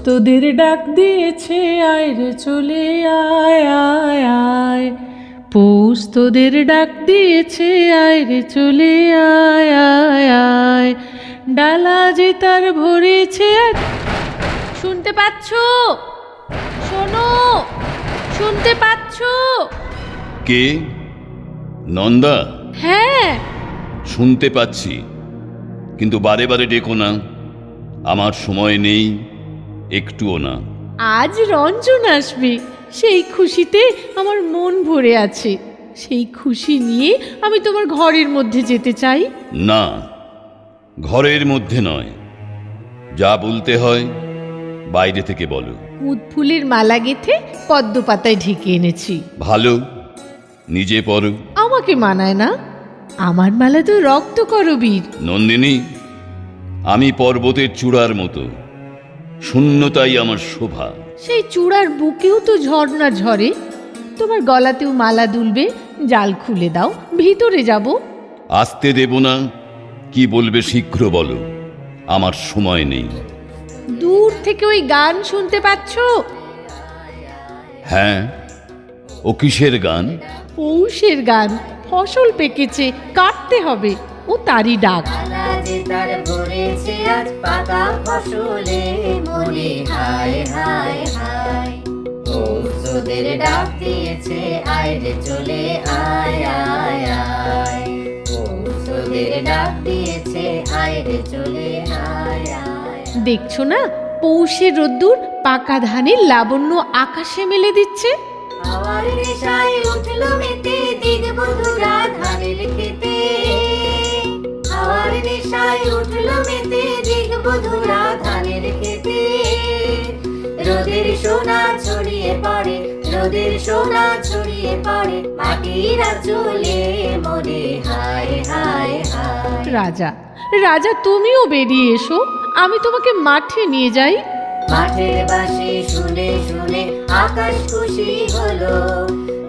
তোদের ডাক দিয়েছে আয় রে চলে আয় আয় আয়। পৌষ তোদের ডাক দিয়েছে আয় রে চলে আয় আয় আয়। ডালা যে তার ভরেছে। শুনতে পাচ্ছ? শোনো, শুনতে পাচ্ছ? কে? নন্দা? হ্যাঁ শুনতে পাচ্ছি, কিন্তু বারে বারে ডেকো না, আমার সময় নেই একটুও না। আজ রঞ্জন আসবে, সেই খুশিতে আমার মন ভরে আছে। সেই খুশি নিয়ে আমি তোমার ঘরের মধ্যে যেতে চাই। না, ঘরের মধ্যে নয়, যা বলতে হয় বাইরে থেকে বলো। কুদ ফুলের মালা গেঁথে পদ্ম পাতায় ঢেকে এনেছি। ভালো, নিজে পরো। আমাকে মানায় না, আমার মালা তো রক্ত করবীর। নন্দিনী, আমি পর্বতের চূড়ার মতো, শূন্যতাই আমার শোভা। সেই চূড়ার বুকেও তো ঝর্ণা ঝরে। তোমার গলাতেও মালা দুলবে, জাল খুলে দাও, ভিতরে যাব। আসতে দেব না, কি বলবে শীঘ্র বলো, আমার সময় নেই। দূর থেকে ওই গান শুনতে পাচ্ছ? হ্যাঁ, ও কিসের গান? পৌষের গান। ফসল পেকেছে, কাটতে হবে, ও তারই ডাক। তার ভরেছে আজ পাকা ফসলে মনে হায় হায় হায়। পৌষদের ডাক দিয়েছে আয় রে চলে আয় আয় আয়। পৌষদের ডাক দিয়েছে আয় রে চলে আয় আয়। দেখছো না, পৌষের রোদ্দুর পাকা ধানের লাবণ্য আকাশে মেলে দিচ্ছে। হাওয়ার নেশায় উঠলো মেতে দিগবধূরা ধানের খেতে। হাওয়ার নেশায় উঠলো মেতে দিগবধূরা ধানের খেতে। রোদের সোনা ছড়িয়ে পড়ে, রোদের সোনা ছড়িয়ে পড়ে মাটির আঁচলে মনে হায় হায় হায়। রাজা, রাজা তুমিও বেরিয়ে এসো, আমি তোমাকে মাঠে নিয়ে যাই। মাঠের বাঁশি শুনে শুনে আকাশ খুশি হলো।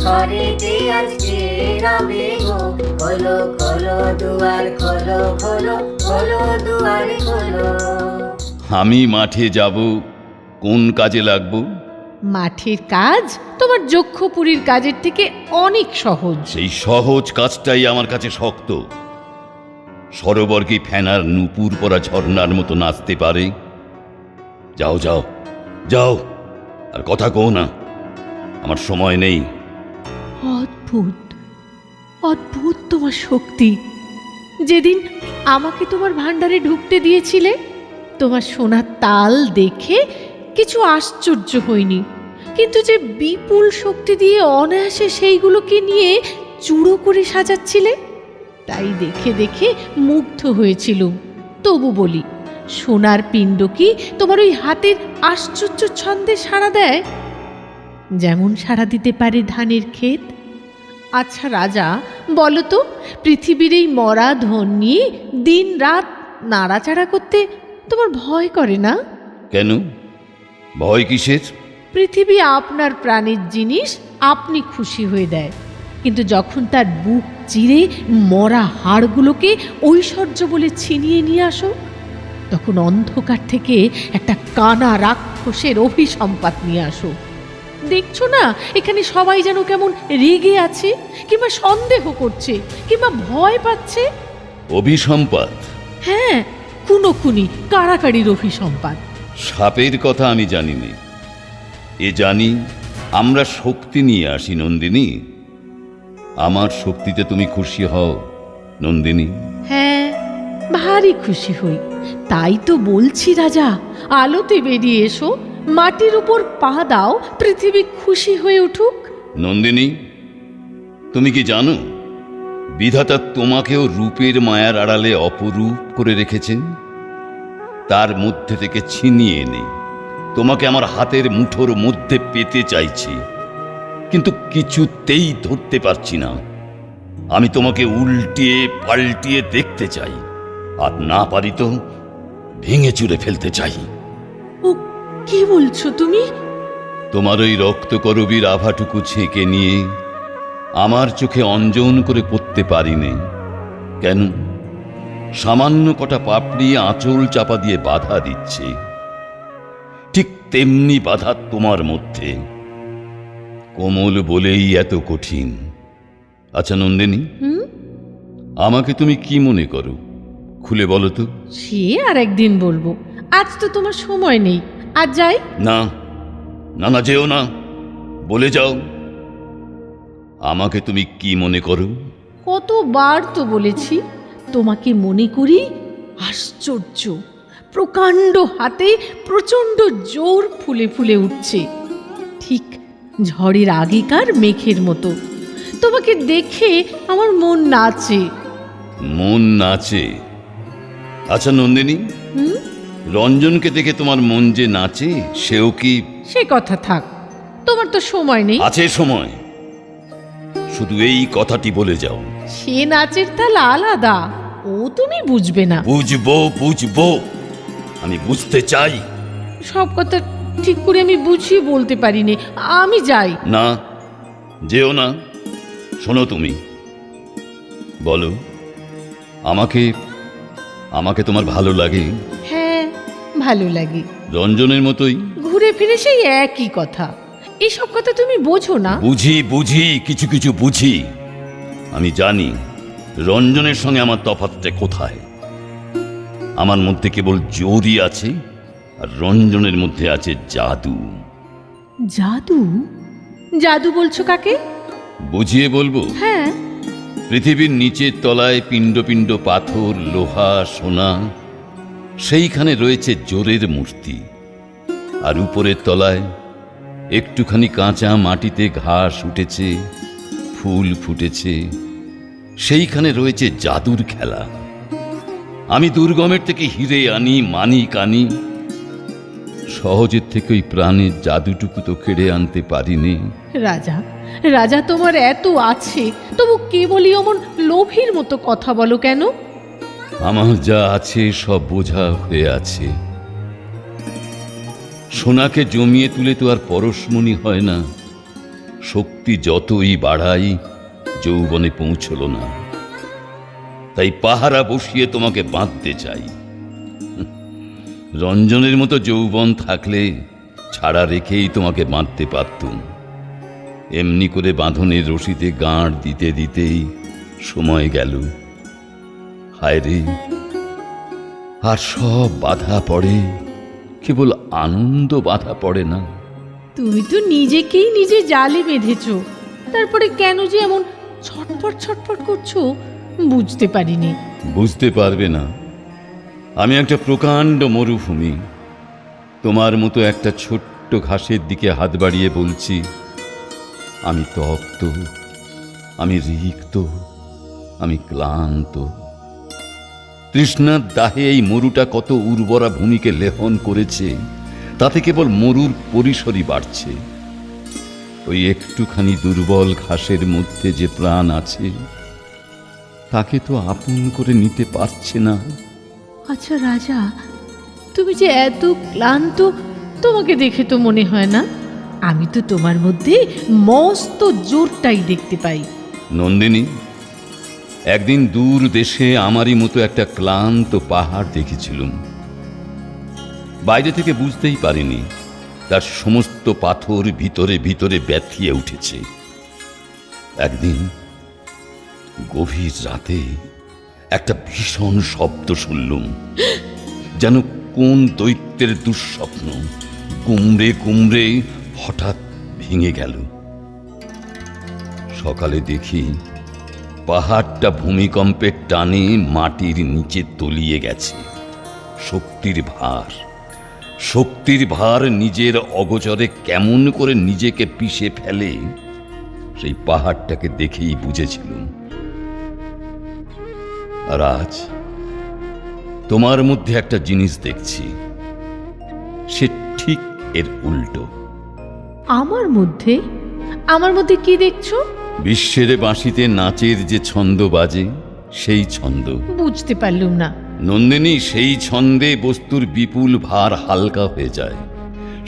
ঘরেতে আজকে রবে গো, খোলো খোলো দুয়ার খোলো খোলো খোলো দুয়ার খোলো। আমি মাঠে যাব, কোন কাজে লাগবো? মাঠের কাজ তোমার যক্ষপুরীর কাজের থেকে অনেক সহজ। সেই সহজ কাজটাই আমার কাছে শক্ত। সরোবর কি ফেনার নুপুর পরা ঝর্ণার মতো নাচতে পারে? যাও যাও যাও, আর কথা কও না, আমার সময় নেই। অদ্ভুত, অদ্ভুত তোমার শক্তি। যেদিন আমাকে তোমার ভাণ্ডারে ঢুকতে দিয়েছিলে, তোমার সোনার তাল দেখে কিছু আশ্চর্য হয়নি, কিন্তু যে বিপুল শক্তি দিয়ে অনায়াসে সেইগুলোকে নিয়ে চূড়ো করে সাজাচ্ছিলে, তাই দেখে দেখে মুগ্ধ হয়েছিলুম। তবু বলি, সোনার পিণ্ড কি তোমার ওই হাতের আশ্চর্য ছন্দে সাড়া দেয়, যেমন সাড়া দিতে পারে ধানের ক্ষেত? আচ্ছা রাজা, বলো তো, পৃথিবীর এই মরা ধন নিয়ে দিন রাত নাড়াচাড়া করতে তোমার ভয় করে না? কেন, ভয় কিসের? পৃথিবী আপনার প্রাণের জিনিস, আপনি খুশি হয়ে দেয়, কিন্তু যখন তার বুক চিরে মরা হাড়গুলোকে ঐশ্বর্য বলে ছিনিয়ে নিয়ে আসো, তখন অন্ধকার থেকে একটা কানা রাক্ষসের অভিসম্পাত নিয়ে আসো। দেখছো না, এখানে সবাই যেন কেমন রেগে আছে, কিংবা সন্দেহ করছে, কিংবা ভয় পাচ্ছে। অভিসম্পাত? হ্যাঁ, খুনোখুনি কাড়াকাড়ির অভিসম্পাত। সাপের কথা আমি জানি না, এ জানি আমরা শক্তি নিয়ে আসি নন্দিনী। আমার শক্তিতে তুমি খুশি হও নন্দিনী? হ্যাঁ, ভারী খুশি হই। তাই তো বলছি রাজা, আলোতে বেরিয়ে এসো, মাটির উপর পা দাও, পৃথিবী খুশি হয়ে উঠুক। নন্দিনী, তুমি কি জানো বিধাতা তোমাকেও রূপের মায়ার আড়ালে অপরূপ করে রেখেছেন? তার মধ্যে থেকে ছিনিয়ে এনে তোমাকে আমার হাতের মুঠোর মধ্যে পেতে চাইছি, কিন্তু কিছুতেই ধরতে পারছি না। আমি তোমাকে উল্টিয়ে পাল্টিয়ে দেখতে চাই, আর না পারি তো ভেঙে চুরে ফেলতে চাই। ও, কি বলছো তুমি? তোমার ওই রক্তকরবীর আভাটুকু ছেঁকে নিয়ে আমার চোখে অঞ্জন করে পড়তে পারিনি কেন? সামান্য কটা পাপড়ি আঁচল চাপা দিয়ে বাধা দিচ্ছে। ঠিক তেমনি বাধা তোমার মধ্যে, কোমল বলেই এত কঠিন। আচ্ছা নন্দিনী, হুম? আমাকে তুমি কি মনে করো, খুলে বলো তো। সে আর একদিন বলবো, আজ তো তোমার সময় নেই। আজ যাই। না না না, যেও না, বলে যাও আমাকে তুমি কি মনে করো। কতবার তো বলেছি, তোমাকে মনে করি আশ্চর্য, প্রকাণ্ড হাতে প্রচণ্ড জোর ফুলে ফুলে উঠছে, ঠিক ঝড়ের আগেকার মেঘের মতো। তোমাকে দেখে আমার মন নাচে। মন নাচে? আচ্ছা নন্দিনী, হুম? রঞ্জনকে দেখে তোমার মন যে নাচে, সেও কি? সে কথা থাক, তোমার তো সময় নেই। আছে সময়, শুধু এই কথাটি বলে যাও। সে নাচের তাল আলাদা, ও তুমি বুঝবে না। বুঝবো বুঝবো, আমি বুঝতে চাই। সব কথা ঠিক করে আমি বুঝিয়ে বলতে পারিনি। আমি যাই। না, যেও না। শোনো, তুমি বলো, আমাকে আমাকে তোমার ভালো লাগে? হ্যাঁ, ভালো লাগে। রঞ্জনের মতোই? ঘুরে ফিরে সেই একই কথা। এইসব কথা তুমি বোঝো না। বুঝি বুঝি, কিছু কিছু বুঝি। আমি জানি রঞ্জনের সঙ্গে আমার তফাৎটা কোথায়। আমার মধ্যে কেবল জোরই আছে, আর রঞ্জনের মধ্যে আছে জাদু। জাদু? জাদু বলছো কাকে? বুঝিয়ে বলবো? হ্যাঁ। পৃথিবীর নিচের তলায় পিণ্ড পিণ্ড পাথর, লোহা, সোনা, সেইখানে রয়েছে জোরের মূর্তি। আর উপরের তলায় একটুখানি কাঁচা মাটিতে ঘাস উঠেছে, ফুল ফুটেছে, সেইখানে রয়েছে জাদুর খেলা। আমি দুর্গমের থেকে হিরে আনি, মানিক আনি, সহজের থেকে ওই প্রাণের জাদুটুকু তো কেড়ে আনতে পারিনি। রাজা, রাজা তোমার এত আছে, তবু কেবলই অমন লোভীর মতো কথা বলো কেন? আমার যা আছে সব বোঝা হয়ে আছে। সোনাকে জমিয়ে তুলে তো আর পরশমণি হয় না। শক্তি যতই বাড়াই, যৌবনে পৌঁছল না। তাই পাহারা বসিয়ে তোমাকে বাঁধতে চাই। রঞ্জনের মতো যৌবন থাকলে ছাড়া রেখেই তোমাকে বাঁধতে পারতুম। এমনি করে বাঁধনের রশিতে গাঁড় দিতে দিতেই সময় গেল। হায় রে, আর সব বাধা পড়ে, কেবল আনন্দ বাধা পড়ে না। তুমি তো নিজেকেই নিজে জালে বেঁধেছো, তারপরে কেন যে এমন ছটফট ছটফট করছো বুঝতে পারিনি। বুঝতে পারবে না, আমি একটা প্রকাণ্ড মরুভূমি। তোমার মতো একটা ছোট্ট ঘাসের দিকে হাত বাড়িয়ে বলছি, আমি তপ্ত, আমি রিক্ত, আমি ক্লান্ত। তৃষ্ণার দাহে এই মরুটা কত উর্বরা ভূমিকে লেহন করেছে, তাতে কেবল মরুর পরিসরই বাড়ছে। ওই একটুখানি দুর্বল ঘাসের মধ্যে যে প্রাণ আছে, তাকে তো আপন করে নিতে পারছে না। আচ্ছা রাজা, তুমি যে এত ক্লান্ত, তোমাকে দেখে তো মনে হয় না। আমি তো তোমার মধ্যে মস্ত জোরটাই দেখতে পাই। নন্দিনী, একদিন দূর দেশে আমারই মতো একটা ক্লান্ত পাহাড় দেখেছিলুম। বাইরে থেকে বুঝতেই পারিনি তার সমস্ত পাথর ভিতরে ভিতরে ব্যথিয়ে উঠেছে। একদিন গভীর রাতে একটা ভীষণ শব্দ শুনলুম, যেন কোন দৈত্যের দুঃস্বপ্ন। কুমড়ে কুমড়ে হঠাৎ ভেঙে গেল। সকালে দেখি পাহাড়টা ভূমিকম্পের টানে মাটির নিচে তলিয়ে গেছে। শক্তির ভার নিজের অগোচরে কেমন করে নিজেকে পিষে ফেলে সেই পাহাড়টাকে দেখেই বুঝেছিলাম। আর আজ তোমার মধ্যে একটা জিনিস দেখছি, সে ঠিক এর উল্টো। আমার মধ্যে কি দেখছো? বিশ্বের বাঁশিতে নাচের যে ছন্দ বাজে, সেই ছন্দ। বুঝতে পারলুম না। নন্দিনী, সেই ছন্দে বস্তুর বিপুল ভার হালকা হয়ে যায়।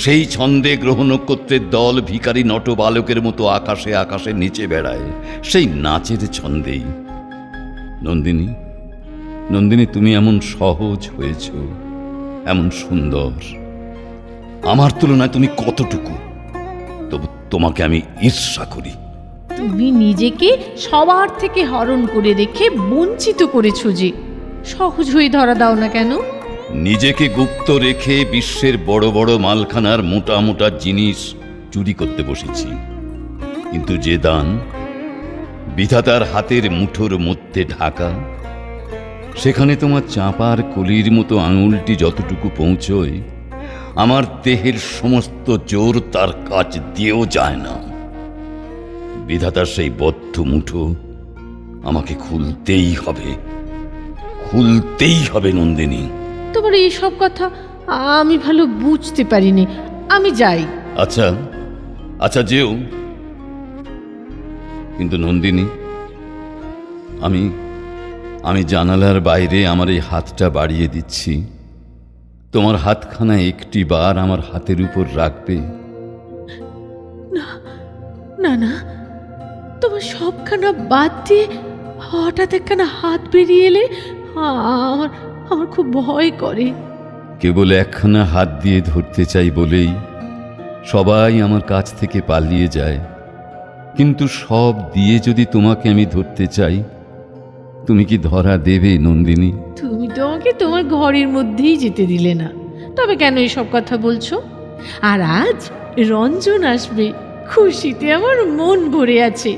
সেই ছন্দে গ্রহ নক্ষত্রের দল ভিখারি নটবালকের মতো আকাশে আকাশে নেচে বেড়ায়, সেই নাচের ছন্দেই। নন্দিনী, তুমি এমন সহজ হয়েছ, এমন সুন্দর। আমার তুলনায় তুমি কতটুকু, তবু তোমাকে আমি ঈর্ষা করি। তুমি নিজেকে সবার থেকে হরণ করে রেখে বঞ্চিত করেছো যে, সহজ হয়ে ধরা দাও না কেন? নিজেকে গুপ্ত রেখে বিশ্বের বড় বড় মালখানার মোটা মোটা জিনিস চুরি করতে বসেছি, কিন্তু যে দান বিধাতার হাতের মুঠোর মধ্যে ঢাকা, সেখানে তোমার চাঁপার কলির মতো আঙুলটি যতটুকু পৌঁছয়, আমার দেহের সমস্ত জোর তার কাজ দিয়েও যায় না। বিধাতার সেই বদ্ধ মুঠো আমাকে খুলতেই হবে নন্দিনী। তোমার এইসব কথা আমি ভালো বুঝতে পারিনি। আমি যাই। আচ্ছা যেও, কিন্তু নন্দিনী, আমি জানালার বাইরে আমার এই হাতটা বাড়িয়ে দিচ্ছি। তোমার হাতখানা একটি বার আমার হাতের উপর রাখবে? না, তোমার সবখানা বাদ দিয়ে হঠাৎ একখানা হাত বেরিয়ে এলে আমার খুব ভয় করে। কেবল একখানা হাত দিয়ে ধরতে চাই বলেই সবাই আমার কাছ থেকে পালিয়ে যায়। কিন্তু সব দিয়ে যদি তোমাকে আমি ধরতে চাই, তুমি কি ধরা দেবে নন্দিনী? তুমি তো আমাকে তোমার ঘরের মধ্যেই যেতে দিলে না, তবে কেন এসব কথা বলছো? আর আজ রঞ্জন আসবে, খুশিতে আমার মন ভরে আছে।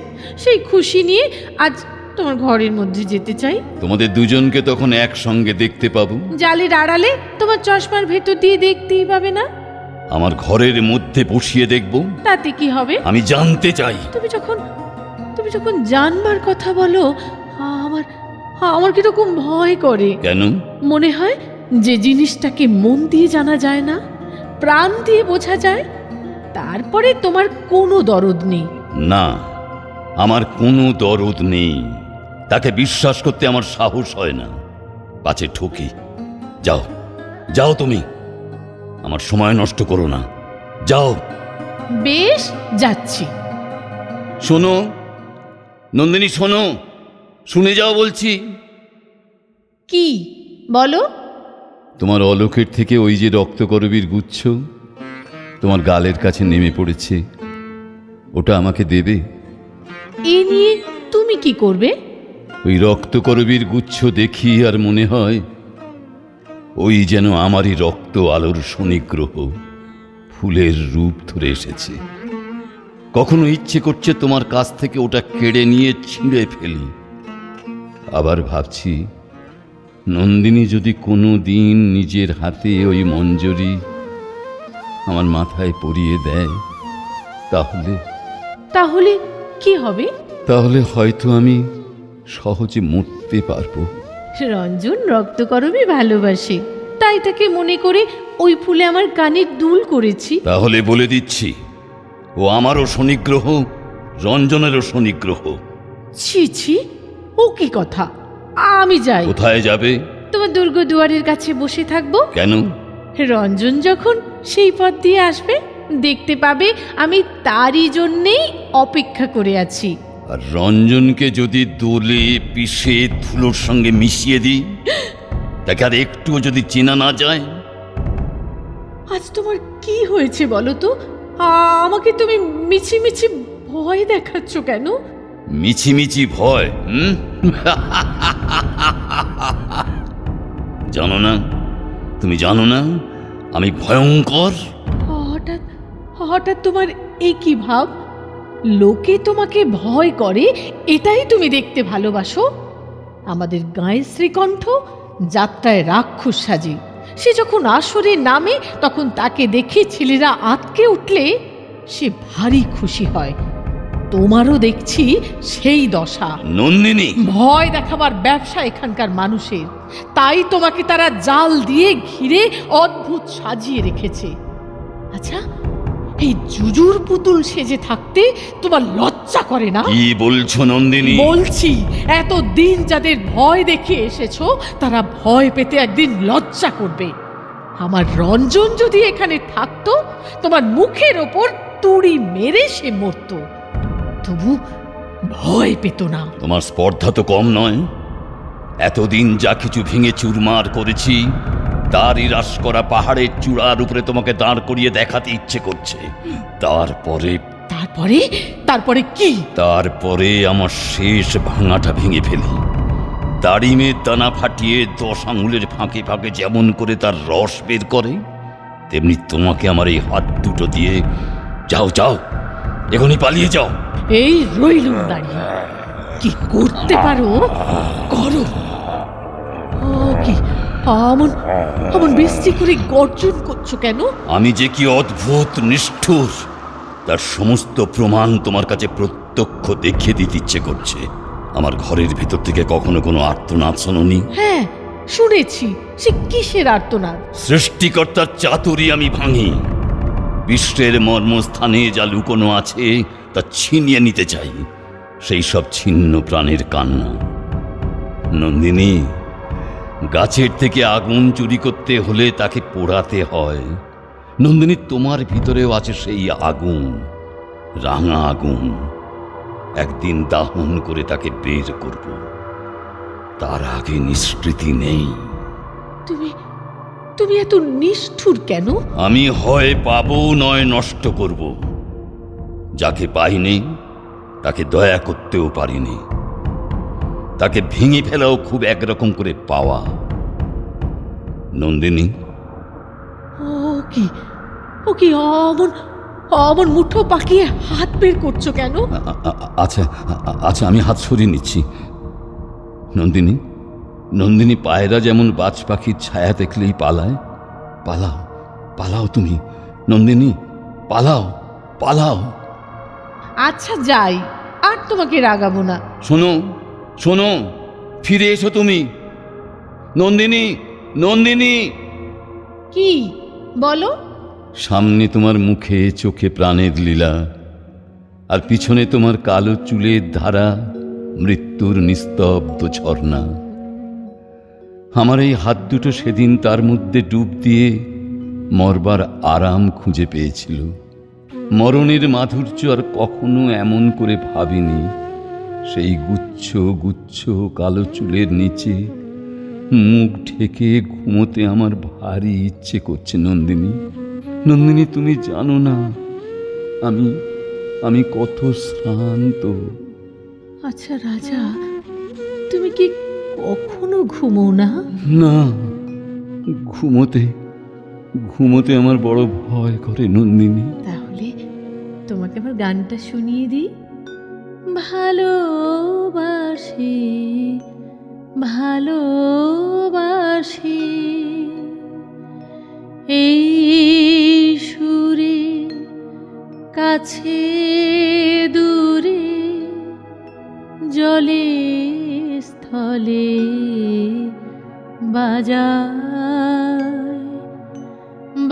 সেই খুশি নিয়ে আজ তোমার ঘরের মধ্যে যেতে চাই। তোমাদের দুজনকে তখন একসঙ্গে দেখতে পাবো। জালের আড়ালে তোমার চশমার ভেতর দিয়ে দেখতেই পাবে না। আমার ঘরের মধ্যে বসিয়ে দেখব, তাতে কি হবে? আমি জানতে চাই। তুমি যখন জানবার কথা বলো, আমার কিরকম ভয় করে। কেন? মনে হয় যে জিনিসটাকে মন দিয়ে জানা যায় না, প্রাণ দিয়ে বোঝা যায়, তারপরে তোমার কোনো দরদ নেই। না, আমার কোনো দরদ নেই। তাকে বিশ্বাস করতে আমার সাহস হয় না, পাছে ঠকি। যাও তুমি, আমার সময় নষ্ট করো না, যাও। বেশ, যাচ্ছি। শোনো নন্দিনী, শোনো, শুনে যাও বলছি। কি বলো? তোমার অলোকের থেকে ওই যে রক্তকরবীর গুচ্ছ তোমার গালের কাছে নেমে পড়েছে, ওটা আমাকে দেবে? এ নিয়ে তুমি কি করবে? ওই রক্তকরবীর গুচ্ছ দেখি আর মনে হয় ওই যেন আমারই রক্ত আলোর শনিগ্রহ ফুলের রূপ ধরে এসেছে। কখনো ইচ্ছে করছে তোমার কাছ থেকে ওটা কেড়ে নিয়ে ছিঁড়ে ফেলি। আবার ভাবছি, নন্দিনী যদি কোনো দিন নিজের হাতে ওই মঞ্জরি আমার মাথায় পরিয়ে দেয়, তাহলে কি হবে? তাহলে হয়তো আমি সহজে মরতে পারবো। রঞ্জন রক্তকরবী ভালোবাসে, তাই তাকে মনে করে ওই ফুলে আমার কানের দুল করেছি। তাহলে বলে দিচ্ছি, ও আমারও শনিগ্রহ, রঞ্জনেরও শনিগ্রহ। ছি, ও কি কথা! আমি যাই। কোথায় যাবে? তোমার দুর্গ দুয়ারের কাছে বসে থাকবো। কেন? রঞ্জন যখন সেই পথ দিয়ে আসবে, দেখতে পাবে আমি তারই জন্যেই অপেক্ষা করে আছি। আর রঞ্জনকে যদি দোলে পিষে ধুলোর সঙ্গে মিশিয়ে দিই, তাকে আর একটুও যদি চেনা না যায়। আজ তোমার কি হয়েছে বলো তো? আমাকে তুমি মিছি ভয় দেখাচ্ছ কেন? মিছি ভয়? জানো না, তুমি জানো না আমি ভয়ঙ্কর? হঠাৎ তোমার এই কি ভাব? লোকে তোমাকে ভয় করে এটাই তুমি দেখতে ভালোবাসো? আমাদের গাঁয়ের শ্রীকণ্ঠ যাত্রায় রাক্ষস সাজে, সে যখন আসরে নামে তখন তাকে দেখে ছেলেরা আঁতকে উঠলে সে ভারী খুশি হয়। তোমারও দেখছি সেই দশা। নন্দিনী, ভয় দেখাবার ব্যবসা এখানকার মানুষের, তাই তোমাকে তারা জাল দিয়ে ঘিরে অদ্ভুত সাজিয়ে রেখেছে। আচ্ছা, এই জুজুর পুতুল সেজে থাকতে তোমার লজ্জা করে না? কি বলছো নন্দিনী? বলছি, এতদিন যাদের ভয় দেখে এসেছো তারা ভয় পেতে একদিন লজ্জা করবে। আমার রঞ্জন যদি এখানে থাকতো তোমার মুখের ওপর তুড়ি মেরে সে মরতো, তবু ভয় পেত না। তোমার স্পর্ধা তো কম নয়। এতদিন যা কিছু ভেঙে চুরমার করেছি তারই হ্রাস করা পাহাড়ের চূড়ার উপরে তোমাকে দাঁড় করিয়ে দেখাতে ইচ্ছে করছে। তারপরে তারপরে তারপরে কি? তারপরে আমার শেষ ভাঙাটা ভেঙে ফেলি। দাড়িমের দানা ফাটিয়ে 10 আঙুলের ফাঁকে ফাঁকে যেমন করে তার রস বের করে, তেমনি তোমাকে আমার এই হাত দুটো দিয়ে যাও যাও, এখনই পালিয়ে যাও। এই রইলুম দাঁড়িয়ে, কি করতে পারো করো। ও কি অমন অমন বেশি করে গর্জন করছো কেন? আমি যে কি অদ্ভুত নিষ্ঠুর তার সমস্ত প্রমাণ তোমার কাছে প্রত্যক্ষ দেখিয়ে দিতে ইচ্ছে করছে। আমার ঘরের ভেতর থেকে কখনো কোনো আর্তনাদ শোনোনি? হ্যাঁ, শুনেছি। সে কিসের আর্তনাদ? সৃষ্টিকর্তার চাতুরি আমি ভাঙি। বিশ্বের মর্মস্থানে যা লুকোনো আছে তা ছিনিয়ে নিতে চাই, সেই সব ছিন্ন প্রাণের কান্না। নন্দিনী, গাছের থেকে আগুন চুরি করতে হলে তাকে পোড়াতে হয়। নন্দিনী, তোমার ভিতরেও আছে সেই আগুন, রাঙা আগুন। একদিন দাহন করে তাকে বের করব, তার আগে নিষ্কৃতি নেই। তুমি তুমি এত নিষ্ঠুর কেন? আমি হয় পাবো নয় নষ্ট করব। যাকে পাইনি তাকে দয়া করতেও পারিনি, তাকে ভেঙে ফেলাও খুব একরকম করে পাওয়া। নন্দিনী, ও কি অমন অমন মুঠো পাকিয়ে হাত বের করছো কেন? আচ্ছা আচ্ছা, আমি হাত সরিয়ে নিচ্ছি। নন্দিনী, নন্দিনী, পায়রা যেমন বাজ পাখির ছায়া দেখলেই পালায়, পালাও পালাও তুমি। নন্দিনী, পালাও পালাও। আচ্ছা যাই, আর তোমাকে রাগাবো না। শোনো শোনো, ফিরে এসো তুমি। নন্দিনী, নন্দিনী। কি বলো? সামনে তোমার মুখে চোখে প্রাণের লীলা, আর পিছনে তোমার কালো চুলের ধারা, মৃত্যুর নিস্তব্ধ ঝর্ণা। আমার এই হাত দুটো সেদিন তার মধ্যে ডুব দিয়ে মরবার আরাম খুঁজে পেয়েছিল। মরণের মাধুর্য আর কখনো এমন করে ভাবিনি। সেই গুচ্ছ গুচ্ছ কালো চুলের নিচে মুখ ঢেকে ঘুমোতে আমার ভারী ইচ্ছে করছে। নন্দিনী, নন্দিনী, তুমি জানো না আমি আমি কত শ্রান্ত। আচ্ছা রাজা, তুমি কি কখনো ঘুমো না? না, ঘুমোতে ঘুমোতে আমার বড় ভয় করে নন্দিনী। তাহলে তোমাকে আমার গানটা শুনিয়ে দিই। ভালোবাসি ভালোবাসি এই সুরে, কাছে দূরে, জলে স্থলে বাজায়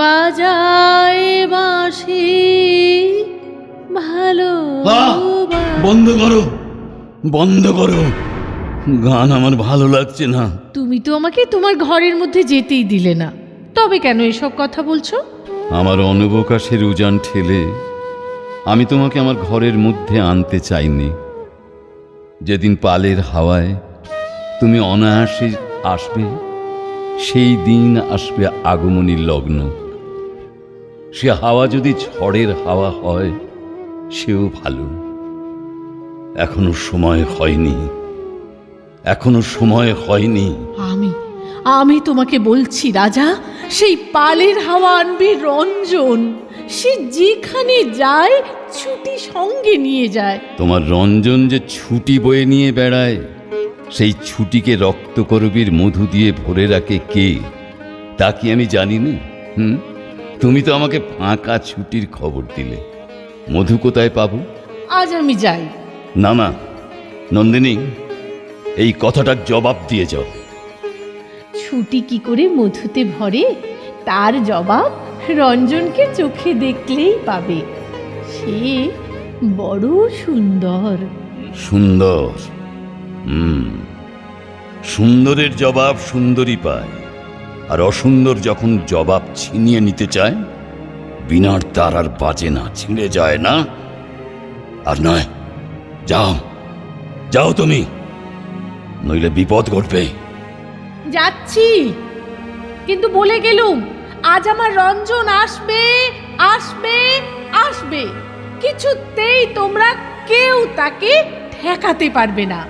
বাজায় বাঁশি ভালো। বন্ধ করো, বন্ধ করো, গান আমার ভালো লাগছে না। তুমি তো আমাকে তোমার ঘরের মধ্যে যেতেই দিলে না, তবে কেন এসব কথা বলছো? আমার অনবকাশের উজান ঠেলে আমি তোমাকে আমার ঘরের মধ্যে আনতে চাইনি। যেদিন পালের হাওয়ায় তুমি অনায়াসে আসবে, সেই দিন আসবে আগমনীর লগ্ন। সে হাওয়া যদি ঝড়ের হাওয়া হয় সেও ভালো। এখনো সময় হয়নি, এখনো সময় হয়নি। আমি তোমাকে বলছি রাজা, সেই পালের হাওয়া আনবে রঞ্জন, সে যেখানে যায় ছুটি সঙ্গে নিয়ে যায়। তোমার রঞ্জন যে ছুটি বয়ে নিয়ে বেড়ায়, সেই ছুটিকে রক্তকরবীর মধু দিয়ে ভরে রাখে কে, তা কি আমি জানি না? তুমি তো আমাকে ফাঁকা ছুটির খবর দিলে। মধু কোথায় পাবো? আজ আমি যাই। না না নন্দিনী, এই কথাটার জবাব দিয়ে যাও। ছুটি কি করে মধুতে ভরে তার জবাব রঞ্জনকে চোখে দেখলেই পাবে। সে বড় সুন্দর। সুন্দর? সুন্দরের জবাব সুন্দরী পায়, আর অসুন্দর যখন জবাব ছিনিয়ে নিতে চায়, বিনার তার আর বাজে না, ছিঁড়ে যায় না। আর নয়, যাও যাও তুমি, নইলে বিপদ ঘটবে। যাচ্ছি, কিন্তু বলে গেলুম আজ আমার রঞ্জন আসবে আসবে আসবে। কিছুতেই তোমরা কেউ তাকে ঠেকাতে পারবে না।